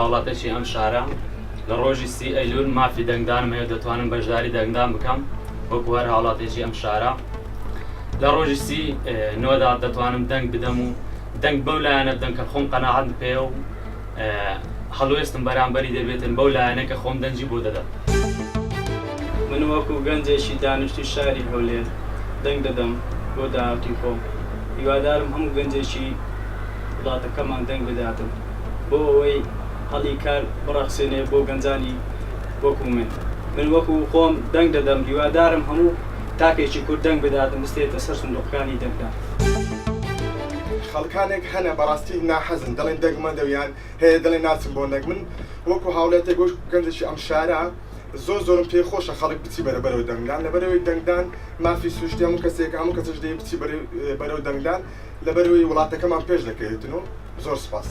هاوڵاتێکی ئەم شارە لە ڕۆژی 30 ئەیلول مافی دەنگدانم هەیە دەتوانم بەشداری دەنگدان بکەم وەکو هەر هاوڵاتێکی ئەم شارە. لە ڕۆژی 39دا دەتوانم دەنگ بدەم و دەنگ بەو لایەنە بدەم کە خۆم قەناعەت پێ و هەڵوێستم بەرامبەری دەبێتن بەو لایەنە کە خۆم دەنجی بۆ دەدەم. من وەکو گەنجێکی دانیشتی شاری هەولێر دەنگ دەدەم بۆ داهاتی خۆم. هیوادارم هەموو گەنجێکی وڵاتەکەمان دەنگ بداتن بۆ ئەوەی هەڵی کار بڕەخسێنێ بۆ گەنجانی وەکو من وەکو خۆم دەنگ دەدەم. هیوادارم هەموو تاکێکی کورد دەنگ بداتن بستێتە سەر سندوقەکانی دەنگدان. خەڵکانێک هەنە بەڕاستی ناحەزن دەڵێن دەنگمە دەویان هەیە دەڵێن ناچم بۆ دەنگ. من وەکو هاوڵێتێک گەنجێکی ئەم شارە زۆرم پێ خۆشە خەڵک بچی بەرەبەرەوە دەنگدان. لەبەرەوەی دەنگدان مافی سوشتی هەموو کەسێک هەموو کەسش دەیە بچی بەرەو دەنگدان لەبەرەوەی وڵاتەکەمان پێش دەکەوێتن و زۆر سپاس.